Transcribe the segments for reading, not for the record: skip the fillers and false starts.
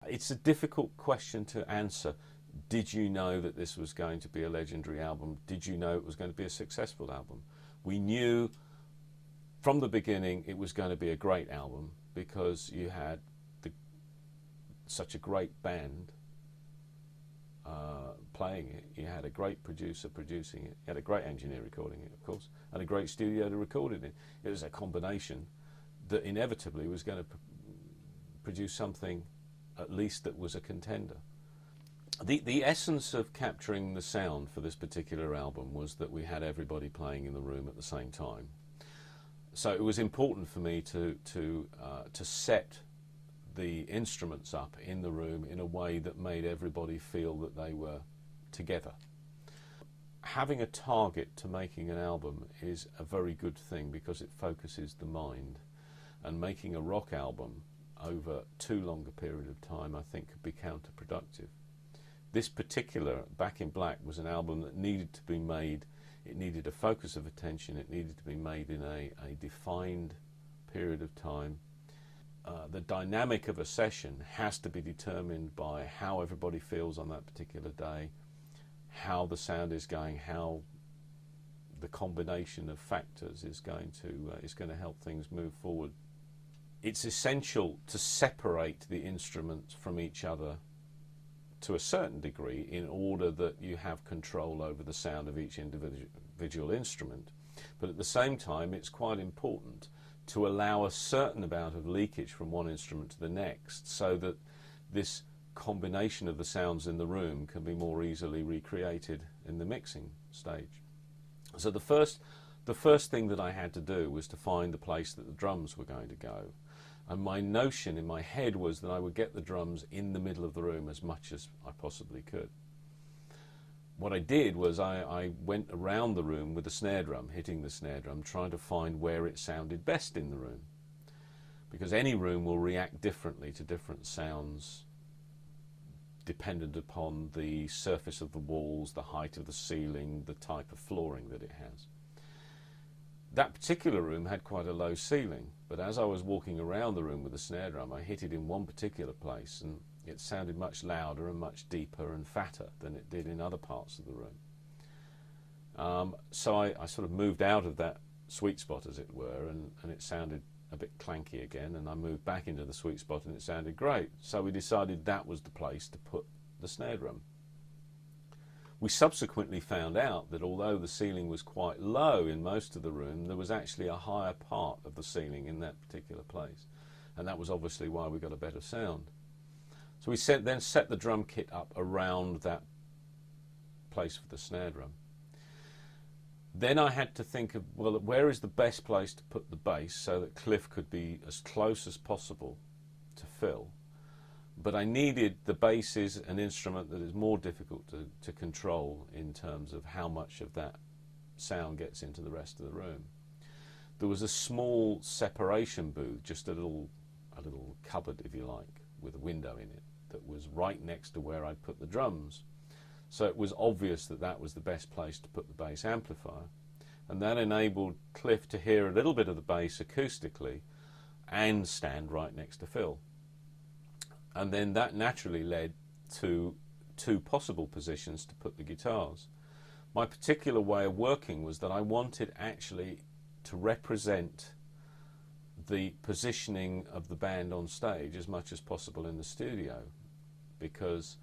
It's a difficult question to answer. Did you know that this was going to be a legendary album? Did you know it was going to be a successful album? We knew from the beginning it was going to be a great album because you had such a great band playing it. You had a great producer producing it. You had a great engineer recording it, of course, and a great studio to record it in. It was a combination that inevitably was going to produce something at least that was a contender. The essence of capturing the sound for this particular album was that we had everybody playing in the room at the same time. So it was important for me to set the instruments up in the room in a way that made everybody feel that they were together. Having a target to making an album is a very good thing because it focuses the mind, and making a rock album over too long a period of time I think could be counterproductive. This particular Back in Black was an album that needed to be made. It needed a focus of attention. It needed to be made in a defined period of time. The dynamic of a session has to be determined by how everybody feels on that particular day, how the sound is going, how the combination of factors is going to help things move forward. It's essential to separate the instruments from each other to a certain degree in order that you have control over the sound of each individual instrument. But at the same time, it's quite important to allow a certain amount of leakage from one instrument to the next so that this combination of the sounds in the room can be more easily recreated in the mixing stage. So the first thing that I had to do was to find the place that the drums were going to go. And my notion in my head was that I would get the drums in the middle of the room as much as I possibly could. What I did was I went around the room with the snare drum, hitting the snare drum, trying to find where it sounded best in the room. Because any room will react differently to different sounds dependent upon the surface of the walls, the height of the ceiling, the type of flooring that it has. That particular room had quite a low ceiling, but as I was walking around the room with the snare drum, I hit it in one particular place and it sounded much louder and much deeper and fatter than it did in other parts of the room. So I sort of moved out of that sweet spot, as it were, and it sounded a bit clanky again, and I moved back into the sweet spot and it sounded great. So we decided that was the place to put the snare drum. We subsequently found out that although the ceiling was quite low in most of the room, there was actually a higher part of the ceiling in that particular place. And that was obviously why we got a better sound. So we then set the drum kit up around that place for the snare drum. Then I had to think of, well, where is the best place to put the bass so that Cliff could be as close as possible to Phil. But I needed, the bass is an instrument that is more difficult to control in terms of how much of that sound gets into the rest of the room. There was a small separation booth, just a little cupboard, if you like, with a window in it, that was right next to where I'd put the drums. So it was obvious that that was the best place to put the bass amplifier. And that enabled Cliff to hear a little bit of the bass acoustically and stand right next to Phil. And then that naturally led to two possible positions to put the guitars. My particular way of working was that I wanted actually to represent the positioning of the band on stage as much as possible in the studio, because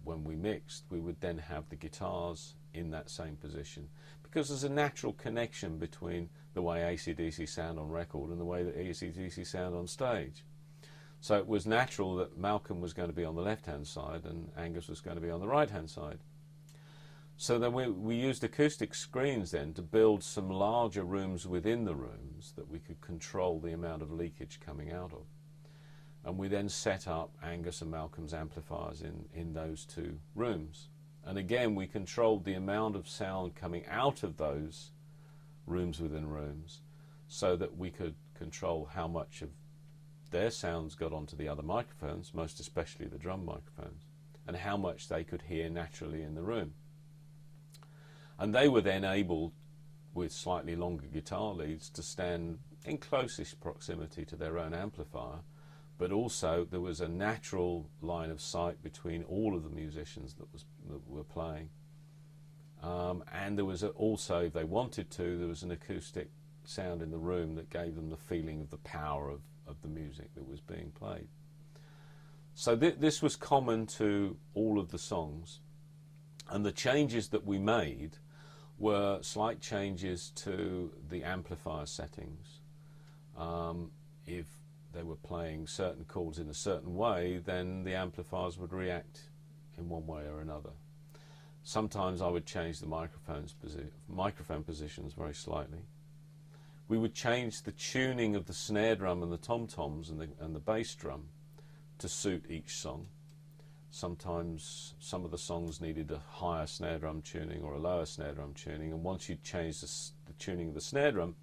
when we mixed we would then have the guitars in that same position, because there's a natural connection between the way AC/DC sound on record and the way that AC/DC sound on stage. So it was natural that Malcolm was going to be on the left-hand side and Angus was going to be on the right-hand side. So then we used acoustic screens then to build some larger rooms within the rooms that we could control the amount of leakage coming out of. And we then set up Angus and Malcolm's amplifiers in those two rooms. And again, we controlled the amount of sound coming out of those rooms within rooms so that we could control how much of their sounds got onto the other microphones, most especially the drum microphones, and how much they could hear naturally in the room. And they were then able, with slightly longer guitar leads, to stand in closest proximity to their own amplifier, but also there was a natural line of sight between all of the musicians that were playing, and there was also, if they wanted to, there was an acoustic sound in the room that gave them the feeling of the power of the music that was being played. So this was common to all of the songs, and the changes that we made were slight changes to the amplifier settings. If they were playing certain chords in a certain way, then the amplifiers would react in one way or another. Sometimes I would change the microphone positions very slightly. We would change the tuning of the snare drum and the tom-toms and the bass drum to suit each song. Sometimes some of the songs needed a higher snare drum tuning or a lower snare drum tuning, and once you changed the tuning of the snare drum,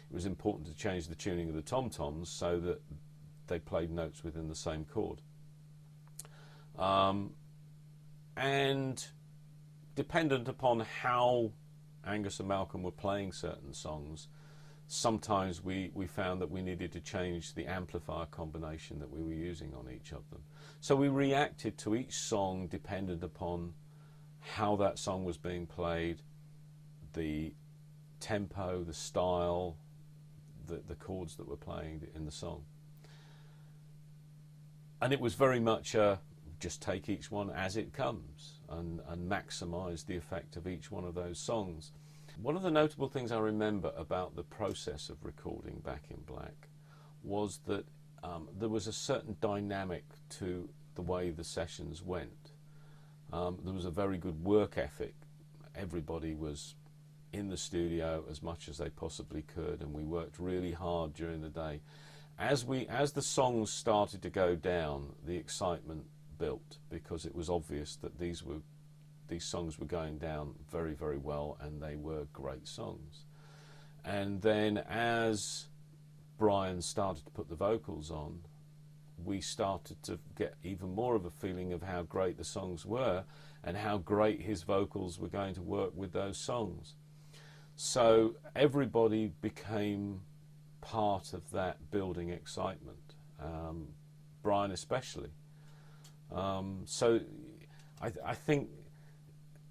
it was important to change the tuning of the tom-toms so that they played notes within the same chord. And dependent upon how Angus and Malcolm were playing certain songs, sometimes we found that we needed to change the amplifier combination that we were using on each of them. So we reacted to each song dependent upon how that song was being played, the tempo, the style, the chords that were playing in the song. And it was very much just take each one as it comes and maximise the effect of each one of those songs. One of the notable things I remember about the process of recording Back in Black was that there was a certain dynamic to the way the sessions went. There was a very good work ethic. Everybody was in the studio as much as they possibly could, and we worked really hard during the day. As the songs started to go down, the excitement built, because it was obvious that these songs were going down very, very well, and they were great songs. And then as Brian started to put the vocals on, we started to get even more of a feeling of how great the songs were and how great his vocals were going to work with those songs. So everybody became part of that building excitement, Brian especially. So I think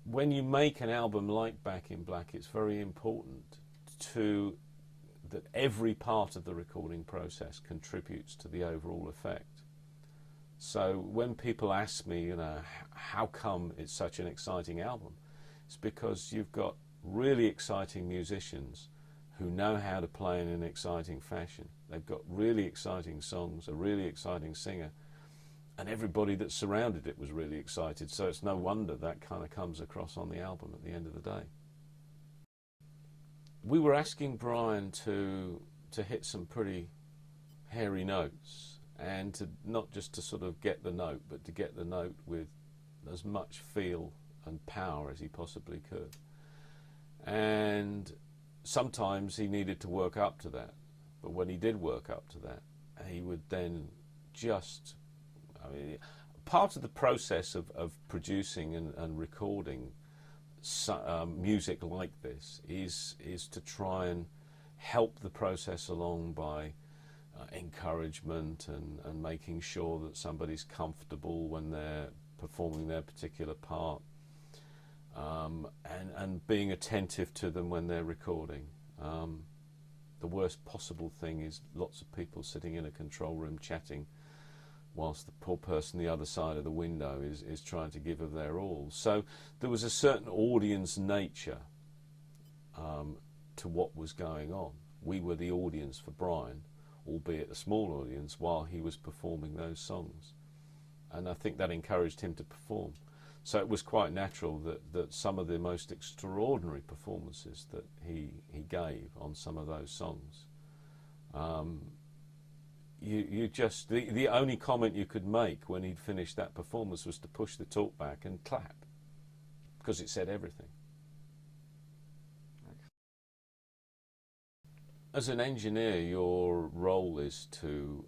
when you make an album like Back in Black, it's very important that every part of the recording process contributes to the overall effect. So when people ask me, how come it's such an exciting album, it's because you've got really exciting musicians who know how to play in an exciting fashion. They've got really exciting songs, a really exciting singer, and everybody that surrounded it was really excited, so it's no wonder that kind of comes across on the album at the end of the day. We were asking Brian to hit some pretty hairy notes, and to not just to sort of get the note, but to get the note with as much feel and power as he possibly could. And sometimes he needed to work up to that, but when he did work up to that, he would then just... part of the process of producing and recording music like this is to try and help the process along by encouragement and making sure that somebody's comfortable when they're performing their particular part, and being attentive to them when they're recording. The worst possible thing is lots of people sitting in a control room chatting whilst the poor person the other side of the window is trying to give of their all. So there was a certain audience nature to what was going on. We were the audience for Brian, albeit a small audience, while he was performing those songs. And I think that encouraged him to perform. So it was quite natural that some of the most extraordinary performances that he gave on some of those songs, you just, the only comment you could make when he'd finished that performance was to push the talk back and clap, because it said everything. As an engineer, your role is to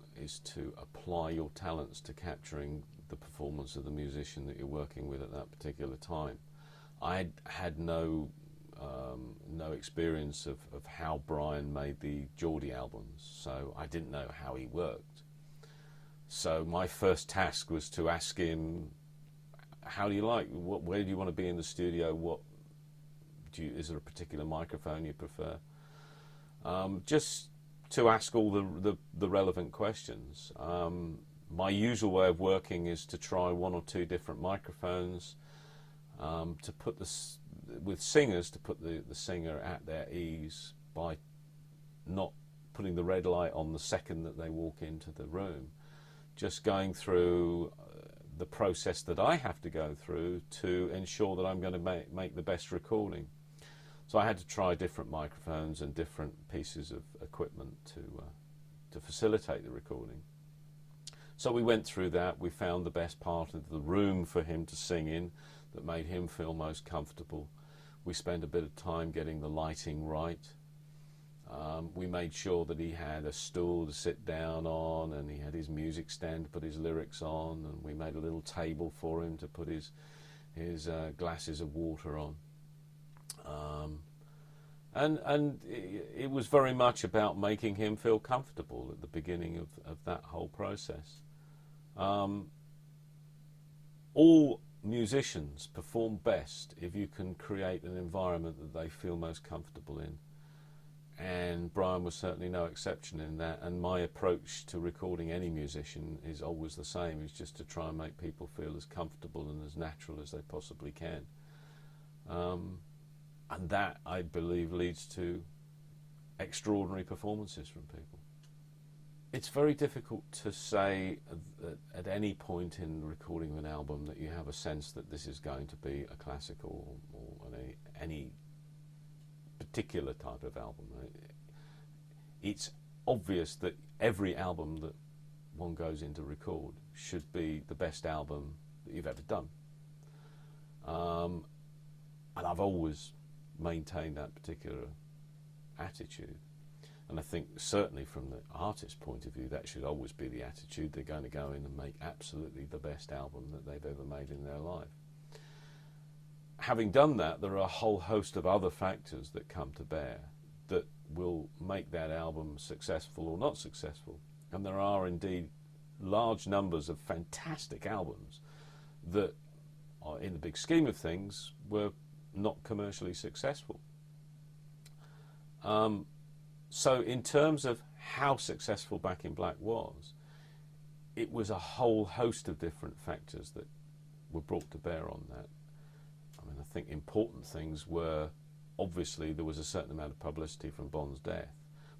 apply your talents to capturing the performance of the musician that you're working with at that particular time. I had no experience of how Brian made the Geordie albums, so I didn't know how he worked. So my first task was to ask him, how do you like, where do you want to be in the studio, is there a particular microphone you prefer? Just to ask all the relevant questions. My usual way of working is to try one or two different microphones, to put with singers, to put the singer at their ease by not putting the red light on the second that they walk into the room, just going through the process that I have to go through to ensure that I'm going to make the best recording. So I had to try different microphones and different pieces of equipment to facilitate the recording. So we went through that. We found the best part of the room for him to sing in that made him feel most comfortable. We spent a bit of time getting the lighting right. We made sure that he had a stool to sit down on, and he had his music stand to put his lyrics on, and we made a little table for him to put his glasses of water on. And it was very much about making him feel comfortable at the beginning of that whole process. All musicians perform best if you can create an environment that they feel most comfortable in. And Brian was certainly no exception in that, and my approach to recording any musician is always the same, is just to try and make people feel as comfortable and as natural as they possibly can. And that, I believe, leads to extraordinary performances from people. It's very difficult to say at any point in the recording of an album that you have a sense that this is going to be a classical or any particular type of album. It's obvious that every album that one goes in to record should be the best album that you've ever done. And I've always maintained that particular attitude. And I think certainly from the artist's point of view, that should always be the attitude. They're going to go in and make absolutely the best album that they've ever made in their life. Having done that, there are a whole host of other factors that come to bear that will make that album successful or not successful. And there are indeed large numbers of fantastic albums that, in the big scheme of things, were not commercially successful. So in terms of how successful Back in Black was, it was a whole host of different factors that were brought to bear on that. I mean, I think important things were, obviously there was a certain amount of publicity from Bond's death,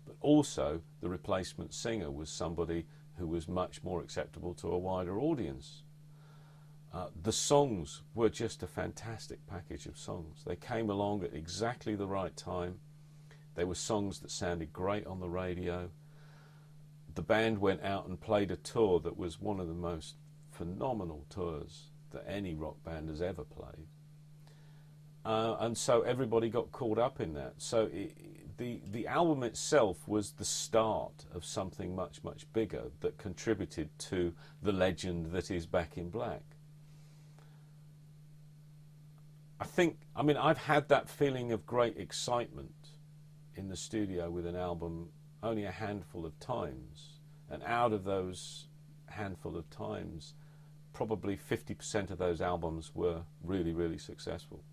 but also the replacement singer was somebody who was much more acceptable to a wider audience. The songs were just a fantastic package of songs. They came along at exactly the right time. They were songs that sounded great on the radio. The band went out and played a tour that was one of the most phenomenal tours that any rock band has ever played. And so everybody got caught up in that. So the album itself was the start of something much, much bigger that contributed to the legend that is Back in Black. I mean, I've had that feeling of great excitement in the studio with an album only a handful of times. And out of those handful of times, probably 50% of those albums were really, really successful.